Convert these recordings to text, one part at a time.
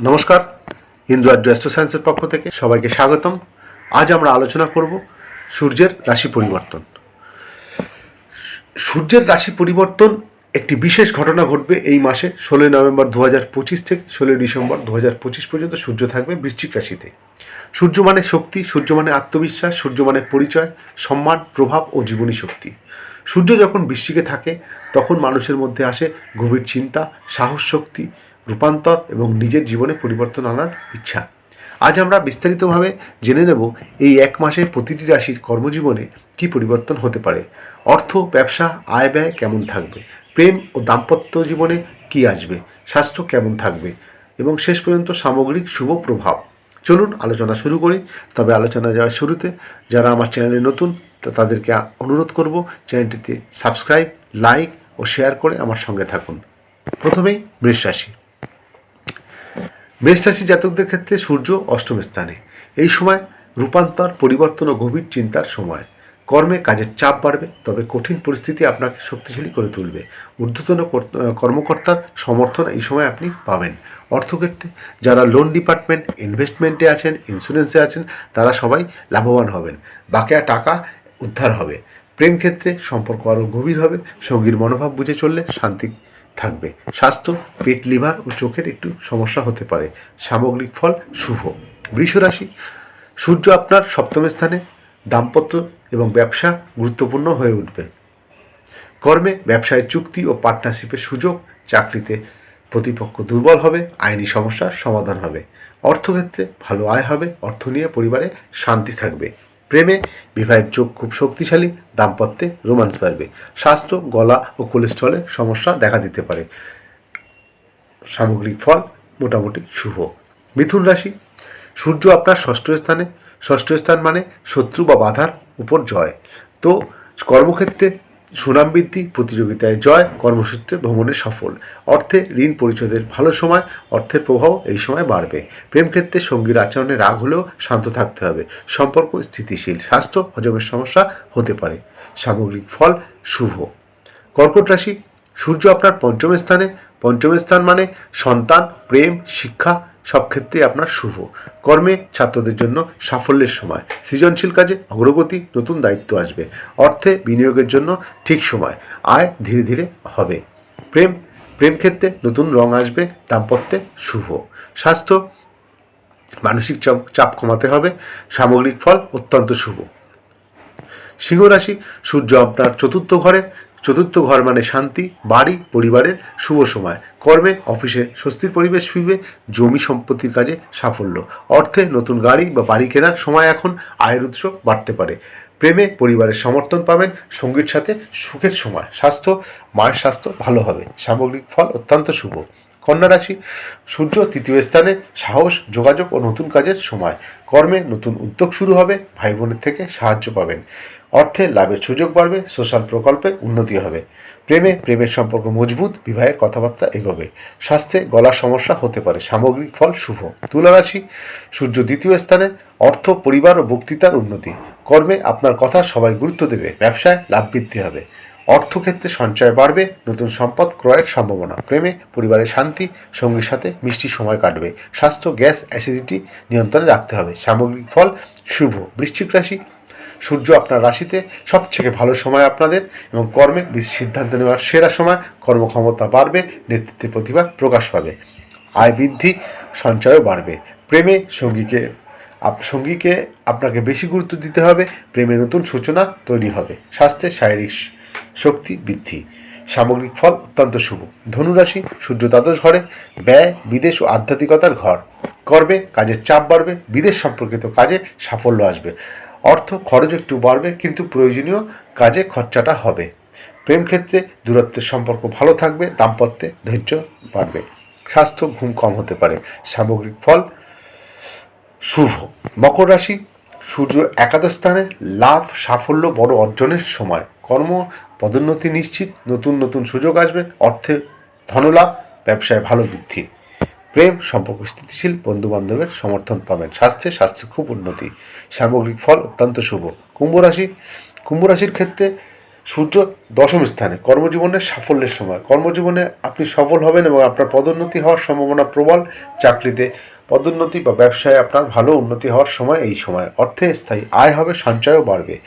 নমস্কার, ইন্দু আর্য অ্যাস্ট্রো সায়েন্সের পক্ষ থেকে সবাইকে স্বাগতম। আজ আমরা আলোচনা করব সূর্যের রাশি পরিবর্তন। সূর্যের রাশি পরিবর্তন একটি বিশেষ ঘটনা ঘটবে এই মাসে 16 নভেম্বর 2025 থেকে 16 ডিসেম্বর 2025 পর্যন্ত সূর্য থাকবে বৃশ্চিক রাশিতে। সূর্য মানে শক্তি, সূর্য মানে আত্মবিশ্বাস, সূর্য মানে পরিচয়, সম্মান, প্রভাব ও জীবনী শক্তি। সূর্য যখন বৃশ্চিকে থাকে তখন মানুষের মধ্যে আসে গভীর চিন্তা, সাহস, শক্তি, রূপান্তর এবং নিজের জীবনে পরিবর্তন আনার ইচ্ছা। আজ আমরা বিস্তারিতভাবে জেনে নেব এই এক মাসে প্রতিটি রাশির কর্মজীবনে কী পরিবর্তন হতে পারে, অর্থ, ব্যবসা, আয় ব্যয় কেমন থাকবে, প্রেম ও দাম্পত্য জীবনে কী আসবে, স্বাস্থ্য কেমন থাকবে এবং শেষ পর্যন্ত সামগ্রিক শুভ প্রভাব। চলুন আলোচনা শুরু করি। তবে আলোচনা যাওয়ার শুরুতে যারা আমার চ্যানেলে নতুন তাদেরকে অনুরোধ করব চ্যানেলটিতে সাবস্ক্রাইব, লাইক ও শেয়ার করে আমার সঙ্গে থাকুন। প্রথমেই বৃষ রাশি। মেষ রাশি জাতকদের ক্ষেত্রে সূর্য অষ্টম স্থানে। এই সময় রূপান্তর, পরিবর্তন ও গভীর চিন্তার সময়। কর্মে কাজের চাপ বাড়বে, তবে কঠিন পরিস্থিতি আপনাকে শক্তিশালী করে তুলবে। ঊর্ধ্বতন কর্মকর্তার সমর্থন এই সময় আপনি পাবেন। অর্থক্ষেত্রে যারা লোন ডিপার্টমেন্ট, ইনভেস্টমেন্টে আছেন, ইন্স্যুরেন্সে আছেন, তারা সবাই লাভবান হবেন। বাকিয়া টাকা উদ্ধার হবে। প্রেম ক্ষেত্রে সম্পর্ক আরও গভীর হবে। সঙ্গীর মনোভাব বুঝে চললে শান্তি থাকবে। স্বাস্থ্য, পেট, লিভার ও চোখের একটু সমস্যা হতে পারে। সামগ্রিক ফল শুভ। বৃষ রাশি, সূর্য আপনার সপ্তম স্থানে। দাম্পত্য এবং ব্যবসা গুরুত্বপূর্ণ হয়ে উঠবে। কর্মে, ব্যবসায় চুক্তি ও পার্টনারশিপের সুযোগ। চাকরিতে প্রতিপক্ষ দুর্বল হবে। আইনি সমস্যার সমাধান হবে। অর্থক্ষেত্রে ভালো আয় হবে। অর্থ নিয়ে পরিবারে শান্তি থাকবে। প্রেমে বিবাহের যোগ খুব শক্তিশালী। দাম্পত্যে রোমান্স বাড়বে। স্বাস্থ্য, গলা ও কোলেস্ট্রলের সমস্যা দেখা দিতে পারে। সামগ্রিক ফল মোটামুটি শুভ। মিথুন রাশি, সূর্য আপনার ষষ্ঠ স্থানে। ষষ্ঠ স্থান মানে শত্রু বা বাধার উপর জয়। তো কর্মক্ষেত্রে সুনাম বৃদ্ধি, প্রতিযোগিতায় জয়, কর্মসূত্রে ভ্রমণে সফল। অর্থে ঋণ পরিশোধের ভালো সময়। অর্থের প্রভাব এই সময় বাড়বে। প্রেম ক্ষেত্রে সঙ্গীর আচরণে রাগ হলেও শান্ত থাকতে হবে। সম্পর্ক স্থিতিশীল। স্বাস্থ্য, হজমের সমস্যা হতে পারে। সামগ্রিক ফল শুভ। কর্কট রাশি, সূর্য আপনার পঞ্চম স্থানে। পঞ্চম স্থান মানে সন্তান, প্রেম, শিক্ষা সব ক্ষেত্রে আপনার শুভ। কর্মে ছাত্রদের জন্য সাফল্যের সময়। সৃজনশীল কাজে অগ্রগতি, নতুন দায়িত্ব আসবে। অর্থে বিনিয়োগের জন্য ঠিক সময়। আয় ধীরে ধীরে হবে। প্রেম ক্ষেত্রে নতুন রং আসবে। দাম্পত্যে শুভ। স্বাস্থ্য, মানসিক চাপ কমাতে হবে। সামগ্রিক ফল অত্যন্ত শুভ। সিংহ রাশি, সূর্য আপনার চতুর্থ ঘরে। চতুর্থ ঘর মানে শান্তি, বাড়ি, পরিবারের শুভ সময়। কর্মে, অফিসে স্বস্তির পরিবেশ ফিরবে। জমি সম্পত্তির কাজে সাফল্য। অর্থে নতুন গাড়ি বা বাড়ি কেনার সময় এখন। আয়ের উৎস বাড়তে পারে। প্রেমে পরিবারের সমর্থন পাবেন। সঙ্গীর সাথে সুখের সময়। স্বাস্থ্য, মায়ের স্বাস্থ্য ভালো হবে। সামগ্রিক ফল অত্যন্ত শুভ। কন্যা রাশি, সূর্য তৃতীয় স্থানে। সাহস, যোগাযোগ ও নতুন কাজের সময়। কর্মে নতুন উদ্যোগ শুরু হবে। ভাই বোনের থেকে সাহায্য পাবেন। অর্থে লাভের সুযোগ বাড়বে। সোশ্যাল প্রকল্পে উন্নতি হবে। প্রেমের সম্পর্ক মজবুত। বিবাহের কথাবার্তা এগোবে। স্বাস্থ্যে গলার সমস্যা হতে পারে। সামগ্রিক ফল শুভ। তুলা রাশি, সূর্য দ্বিতীয় স্থানে। অর্থ, পরিবার ও বক্তৃতার উন্নতি। কর্মে আপনার কথা সবাই গুরুত্ব দেবে। ব্যবসায় লাভ বৃদ্ধি হবে। অর্থক্ষেত্রে সঞ্চয় বাড়বে। নতুন সম্পদ ক্রয়ের সম্ভাবনা। প্রেমে পরিবারের শান্তি। সঙ্গীর সাথে মিষ্টি সময় কাটবে। স্বাস্থ্য, গ্যাস, অ্যাসিডিটি নিয়ন্ত্রণে রাখতে হবে। সামগ্রিক ফল শুভ। বৃশ্চিক রাশি, সূর্য আপনার রাশিতে। সবথেকে ভালো সময় আপনাদের এবং কর্মে সিদ্ধান্ত নেওয়ার সেরা সময়। কর্মক্ষমতা বাড়বে। নেতৃত্বে প্রতিভা প্রকাশ পাবে। আয় বৃদ্ধি, সঞ্চয়ও বাড়বে। প্রেমে সঙ্গীকে আপনাকে বেশি গুরুত্ব দিতে হবে। প্রেমে নতুন সূচনা তৈরি হবে। স্বাস্থ্যে শারীরিক শক্তি বৃদ্ধি। সামগ্রিক ফল অত্যন্ত শুভ। ধনুরাশি, সূর্য দ্বাদশ ঘরে। ব্যয়, বিদেশ ও আধ্যাত্মিকতার ঘর। কর্মে কাজের চাপ বাড়বে। বিদেশ সম্পর্কিত কাজে সাফল্য আসবে। অর্থ খরচ একটু বাড়বে, কিন্তু প্রয়োজনীয় কাজে খরচাটা হবে। প্রেম ক্ষেত্রে দূরত্বের সম্পর্ক ভালো থাকবে। দাম্পত্যে ধৈর্য বাড়বে। স্বাস্থ্য, ঘুম কম হতে পারে। সামগ্রিক ফল শুভ। মকর রাশি, সূর্য একাদশ স্থানে। লাভ, সাফল্য, বড় অর্জনের সময়। কর্ম পদোন্নতি নিশ্চিত। নতুন নতুন সুযোগ আসবে। অর্থে ধনলাভ, ব্যবসায় ভালো বৃদ্ধি। প্রেম সম্পর্ক স্থিতিশীল। বন্ধুবান্ধবের সমর্থন পাবেন। স্বাস্থ্যে খুব উন্নতি। সামগ্রিক ফল অত্যন্ত শুভ। কুম্ভ রাশি, কুম্ভ রাশির ক্ষেত্রে সূর্য দশম স্থানে, কর্মজীবনের সাফল্যের সময়। কর্মজীবনে আপনি সফল হবেন এবং আপনার পদোন্নতি হওয়ার সম্ভাবনা প্রবল। চাকরিতে পদোন্নতি বা ব্যবসায় আপনার ভালো উন্নতি হওয়ার সময় এই সময়। অর্থে স্থায়ী আয় হবে, সঞ্চয়ও বাড়বে।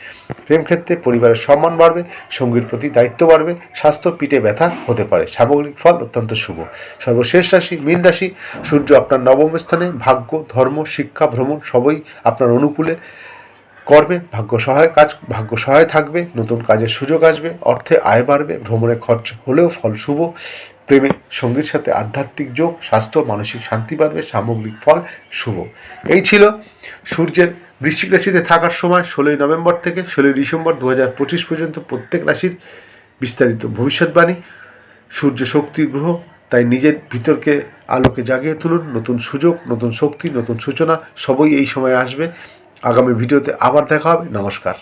প্রেম ক্ষেত্রে পরিবারের সম্মান বাড়বে, সঙ্গীর প্রতি দায়িত্ব বাড়বে, স্বাস্থ্য পিঠে ব্যথা হতে পারে। সামগ্রিক ফল অত্যন্ত শুভ। সর্বশেষ রাশি মীন রাশি। সূর্য আপনার নবম স্থানে, ভাগ্য, ধর্ম, শিক্ষা, ভ্রমণ সবই আপনার অনুকূলে। কর্মে ভাগ্য সহায় থাকবে, নতুন কাজের সুযোগ আসবে, অর্থে আয় বাড়বে, ভ্রমণে খরচ হলেও ফল শুভ। প্রেমে সঙ্গীর সাথে আধ্যাত্মিক যোগ, স্বাস্থ্য মানসিক শান্তি বাড়বে, সামগ্রিক ফল শুভ। এই ছিল সূর্যের বৃশ্চিক রাশিতে থাকার সময় 16 নভেম্বর থেকে 16 ডিসেম্বর 2025 পর্যন্ত প্রত্যেক রাশির বিস্তারিত ভবিষ্যৎবাণী। সূর্য শক্তির গ্রহ, তাই নিজের ভিতরকে আলোকে জাগিয়ে তুলুন। নতুন সুযোগ, নতুন শক্তি, নতুন সূচনা সবই এই সময় আসবে। আগামী ভিডিওতে আবার দেখা হবে। নমস্কার।